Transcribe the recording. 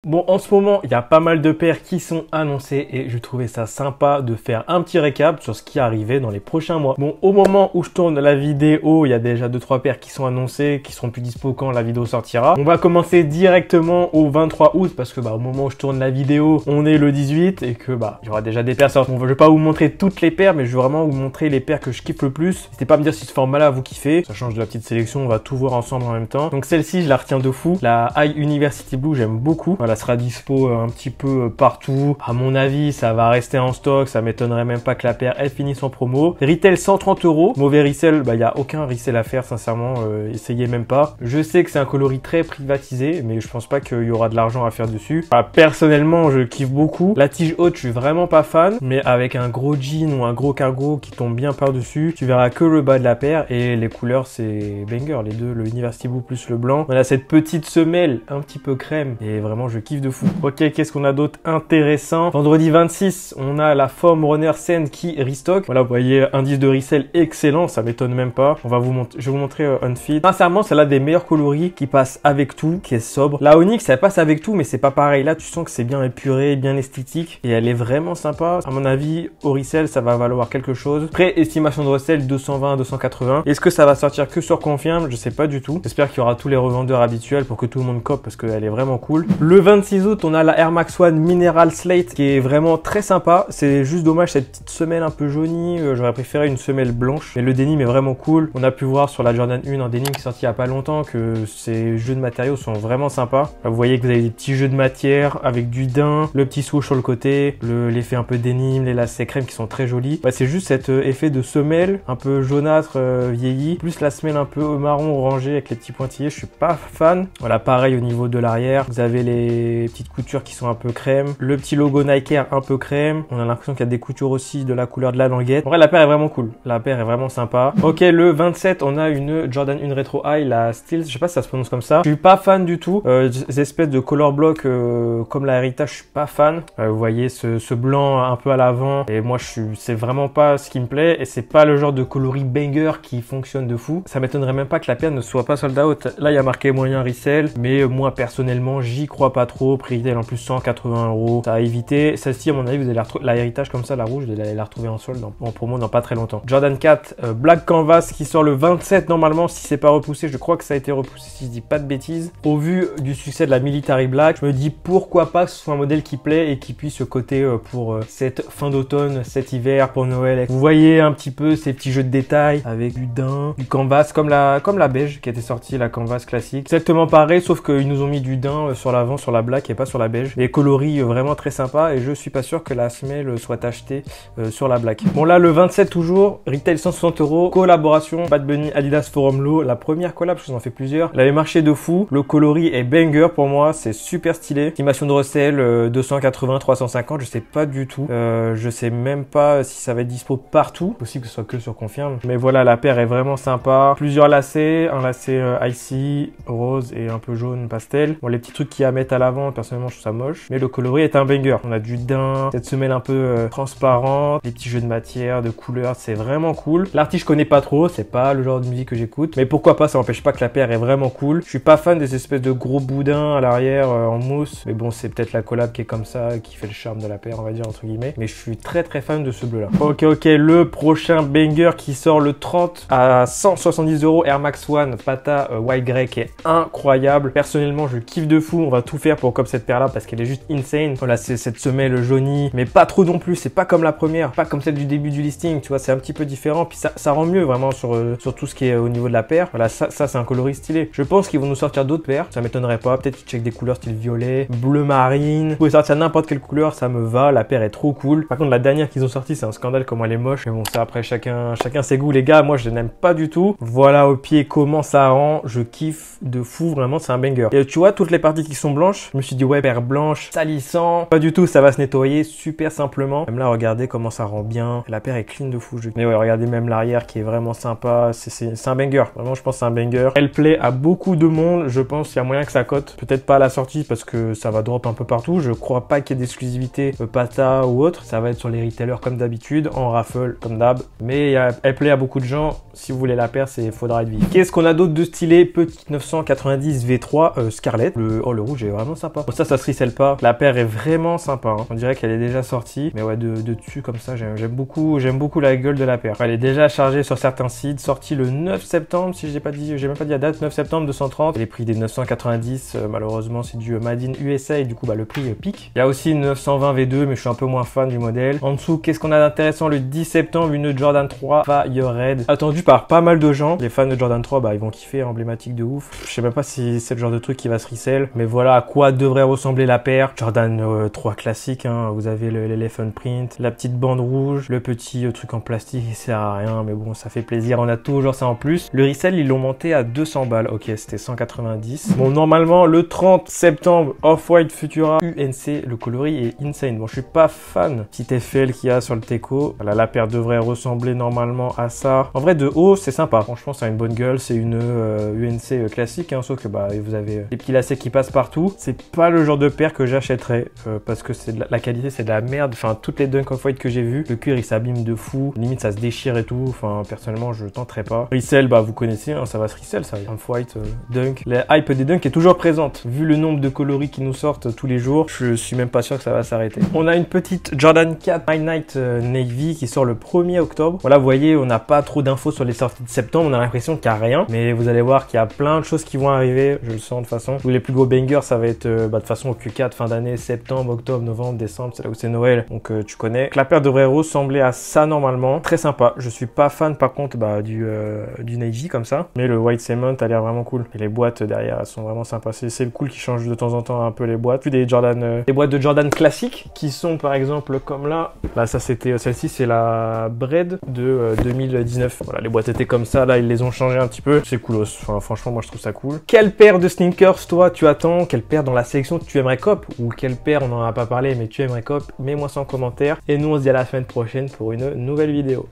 Bon, en ce moment, il y a pas mal de paires qui sont annoncées et je trouvais ça sympa de faire un petit récap sur ce qui arrivait dans les prochains mois. Bon, au moment où je tourne la vidéo, il y a déjà 2-3 paires qui sont annoncées, qui seront plus dispo quand la vidéo sortira. On va commencer directement au 23 août parce que au moment où je tourne la vidéo, on est le 18 et que il y aura déjà des paires sorties. Bon, je vais pas vous montrer toutes les paires, mais je vais vraiment vous montrer les paires que je kiffe le plus. N'hésitez pas à me dire si ce format-là vous kiffez. Ça change de la petite sélection, on va tout voir ensemble en même temps. Donc celle-ci, je la retiens de fou. La High University Blue, j'aime beaucoup. Elle sera dispo un petit peu partout. À mon avis, ça va rester en stock. Ça m'étonnerait même pas que la paire elle finisse en promo. Retail 130 €. Mauvais resell, il y a aucun resell à faire, sincèrement. Essayez même pas. Je sais que c'est un coloris très privatisé, mais je pense pas qu'il y aura de l'argent à faire dessus. Personnellement, je kiffe beaucoup. La tige haute, je suis vraiment pas fan, mais avec un gros jean ou un gros cargo qui tombe bien par-dessus, tu verras que le bas de la paire et les couleurs, c'est banger. Les deux, le University Blue plus le blanc. On a cette petite semelle un petit peu crème et vraiment, je kiffe de fou. Ok, qu'est-ce qu'on a d'autre intéressant? Vendredi 26, on a la Foam Runner Sand qui restock. Voilà, vous voyez, indice de resell excellent, ça m'étonne même pas. Je vais vous montrer Unfit. Sincèrement, c'est l'un des meilleurs coloris qui passe avec tout, qui est sobre. La Onyx, elle passe avec tout, mais c'est pas pareil. Là, tu sens que c'est bien épuré, bien esthétique et elle est vraiment sympa. À mon avis, au resell, ça va valoir quelque chose. Après, estimation de resell 220 à 280. Est-ce que ça va sortir que sur Confirm? Je sais pas du tout. J'espère qu'il y aura tous les revendeurs habituels pour que tout le monde cope parce qu'elle est vraiment cool. Le 26 août, on a la Air Max One Mineral Slate qui est vraiment très sympa. C'est juste dommage cette petite semelle un peu jaunie. J'aurais préféré une semelle blanche. Mais le denim est vraiment cool. On a pu voir sur la Jordan 1 un denim qui est sorti il y a pas longtemps que ces jeux de matériaux sont vraiment sympas. Là, vous voyez que vous avez des petits jeux de matière avec du daim, le petit swoosh sur le côté, l'effet un peu denim, les lacets crème qui sont très jolis. C'est juste cet effet de semelle un peu jaunâtre vieilli, plus la semelle un peu marron orangé avec les petits pointillés. Je suis pas fan. Voilà, pareil au niveau de l'arrière. Vous avez les petites coutures qui sont un peu crème. Le petit logo Nike Air un peu crème. On a l'impression qu'il y a des coutures aussi de la couleur de la languette. En vrai, la paire est vraiment cool. La paire est vraiment sympa. Ok, le 27, on a une Jordan 1 Retro High, la Steels. Je sais pas si ça se prononce comme ça. Je suis pas fan du tout. Des espèces de color block comme la Heritage, je suis pas fan. Vous voyez ce blanc un peu à l'avant. Et moi, c'est vraiment pas ce qui me plaît. Et c'est pas le genre de coloris banger qui fonctionne de fou. Ça m'étonnerait même pas que la paire ne soit pas sold out. Là, il y a marqué moyen resell. Mais moi, personnellement, j'y crois pas trop. Prix retail en plus 180 €. Ça a évité. Celle-ci, à mon avis, vous allez la Heritage comme ça, la rouge, vous allez la retrouver en solde en promo dans pas très longtemps. Jordan 4 Black Canvas qui sort le 27 normalement. Si c'est pas repoussé, je crois que ça a été repoussé si je dis pas de bêtises. Au vu du succès de la Military Black, je me dis pourquoi pas que ce soit un modèle qui plaît et qui puisse coter pour cette fin d'automne, cet hiver, pour Noël. Vous voyez un petit peu ces petits jeux de détails avec du daim, du canvas comme la beige qui était sortie, la canvas classique. Exactement pareil, sauf qu'ils nous ont mis du daim sur l'avant, sur la black et pas sur la beige. Les coloris vraiment très sympa et je suis pas sûr que la semelle soit achetée sur la black. Bon là, le 27 toujours, retail 160 €, collaboration Bad Bunny Adidas Forum Low, la première collab, parce que j'en fais plusieurs. Elle avait marché de fou, le coloris est banger pour moi, c'est super stylé. Estimation de resell 280, 350, je sais pas du tout. Je sais même pas si ça va être dispo partout, possible que ce soit que sur Confirm. Mais voilà, la paire est vraiment sympa. Plusieurs lacets, un lacet icy, rose et un peu jaune pastel. Bon, les petits trucs qu'il y a à mettre à l'avant, personnellement je trouve ça moche, mais le coloris est un banger. On a du daim, cette semelle un peu transparente, des petits jeux de matière, de couleurs, c'est vraiment cool. L'artiste je connais pas trop, c'est pas le genre de musique que j'écoute, mais pourquoi pas, ça n'empêche pas que la paire est vraiment cool. Je suis pas fan des espèces de gros boudins à l'arrière en mousse, mais bon, c'est peut-être la collab qui est comme ça, qui fait le charme de la paire, on va dire entre guillemets, mais je suis très fan de ce bleu là. Ok, le prochain banger qui sort le 30 à 170 €, Air Max One Pata White Grey qui est incroyable. Personnellement, je kiffe de fou, on va tout faire pour comme cette paire là parce qu'elle est juste insane. Voilà, c'est cette semelle jaunie, mais pas trop non plus, c'est pas comme la première, pas comme celle du début du listing, tu vois, c'est un petit peu différent, puis ça rend mieux vraiment sur tout ce qui est au niveau de la paire. Voilà, ça c'est un coloris stylé. Je pense qu'ils vont nous sortir d'autres paires, ça m'étonnerait pas, peut-être qu'ils checkent des couleurs style violet, bleu marine. Vous pouvez sortir n'importe quelle couleur, ça me va, la paire est trop cool. Par contre, la dernière qu'ils ont sortie, c'est un scandale comment elle est moche, mais bon, ça après chacun ses goûts les gars, moi je n'aime pas du tout. Voilà au pied comment ça rend, je kiffe de fou, vraiment c'est un banger. Et tu vois toutes les parties qui sont blanches, je me suis dit ouais, paire blanche, salissant, pas du tout, ça va se nettoyer super simplement. Même là, regardez comment ça rend bien, la paire est clean de fou. Mais ouais, regardez même l'arrière qui est vraiment sympa, c'est un banger, vraiment je pense que c'est un banger. Elle plaît à beaucoup de monde, je pense qu'il y a moyen que ça cote, peut-être pas à la sortie parce que ça va drop un peu partout, je crois pas qu'il y ait d'exclusivité Pata ou autre, ça va être sur les retailers comme d'habitude, en raffle comme d'hab, mais elle plaît à beaucoup de gens. Si vous voulez la paire, faudra être vif. Qu'est-ce qu'on a d'autre de stylé? Petite 990 V3 Scarlett. Le rouge est vraiment sympa. Bon, ça se ricelle pas. La paire est vraiment sympa. Hein. On dirait qu'elle est déjà sortie. Mais ouais, de dessus comme ça, j'aime beaucoup la gueule de la paire. Elle est déjà chargée sur certains sites. Sortie le 9 septembre, si j'ai même pas dit la date. 9 septembre 230. Les prix des 990, malheureusement, c'est du Made in USA et du coup, bah, le prix pique. Il y a aussi une 920 V2, mais je suis un peu moins fan du modèle. En dessous, qu'est-ce qu'on a d'intéressant le 10 septembre? Une Jordan 3 Fire Red. Attendu par pas mal de gens. Les fans de Jordan 3, bah, ils vont kiffer, emblématique de ouf. Je sais même pas si c'est le genre de truc qui va se resell. Mais voilà à quoi devrait ressembler la paire. Jordan 3 classique, hein. Vous avez l'elephant print, la petite bande rouge, le petit truc en plastique, il sert à rien, mais bon, ça fait plaisir. On a toujours ça en plus. Le resell, ils l'ont monté à 200 balles. Ok, c'était 190. Bon, normalement, le 30 septembre, Off-White Futura UNC, le coloris est insane. Bon, je suis pas fan. Petit FL qu'il y a sur le Teco. Voilà, la paire devrait ressembler normalement à ça. En vrai, de haut, c'est sympa. Franchement, ça a une bonne gueule. C'est une UNC classique, hein, sauf que bah, vous avez les petits lacets qui passent partout. C'est pas le genre de paire que j'achèterais parce que c'est la qualité, c'est de la merde. Enfin, toutes les Dunk Off-White que j'ai vues, le cuir, il s'abîme de fou. Limite, ça se déchire et tout. Enfin, personnellement, je tenterais pas. Resell, bah, vous connaissez, hein, ça va se resell, ça. Off-White, Dunk. La hype des Dunk est toujours présente. Vu le nombre de coloris qui nous sortent tous les jours, je suis même pas sûr que ça va s'arrêter. On a une petite Jordan 4 Midnight Navy qui sort le 1er octobre. Voilà, vous voyez, on n'a pas trop d'infos sur les sorties de septembre. On a l'impression qu'il n'y a rien. Mais vous allez voir qu'il y a plein de choses qui vont arriver. Je le sens de toute façon. Tous les plus gros bangers, ça va être de toute façon au Q4, fin d'année, septembre, octobre, novembre, décembre. C'est là où c'est Noël. Donc tu connais. Donc, la paire devrait ressembler à ça normalement. Très sympa. Je suis pas fan par contre du Navy comme ça. Mais le White Cement a l'air vraiment cool. Et les boîtes derrière, elles sont vraiment sympas. C'est cool qu'ils changent de temps en temps un peu les boîtes. Puis des Jordan, les boîtes de Jordan classiques qui sont par exemple comme là. Là, ça c'était celle-ci, c'est la Bread de 2019. Voilà, les boîtes étaient comme ça. Là, ils les ont changées un petit peu. C'est coolos. Enfin, franchement, moi je trouve ça cool. Quelle paire de sneakers toi tu attends? Quelle paire dans la sélection tu aimerais cop? Ou quelle paire, on n'en a pas parlé, mais tu aimerais cop? Mets-moi ça en commentaire. Et nous, on se dit à la semaine prochaine pour une nouvelle vidéo.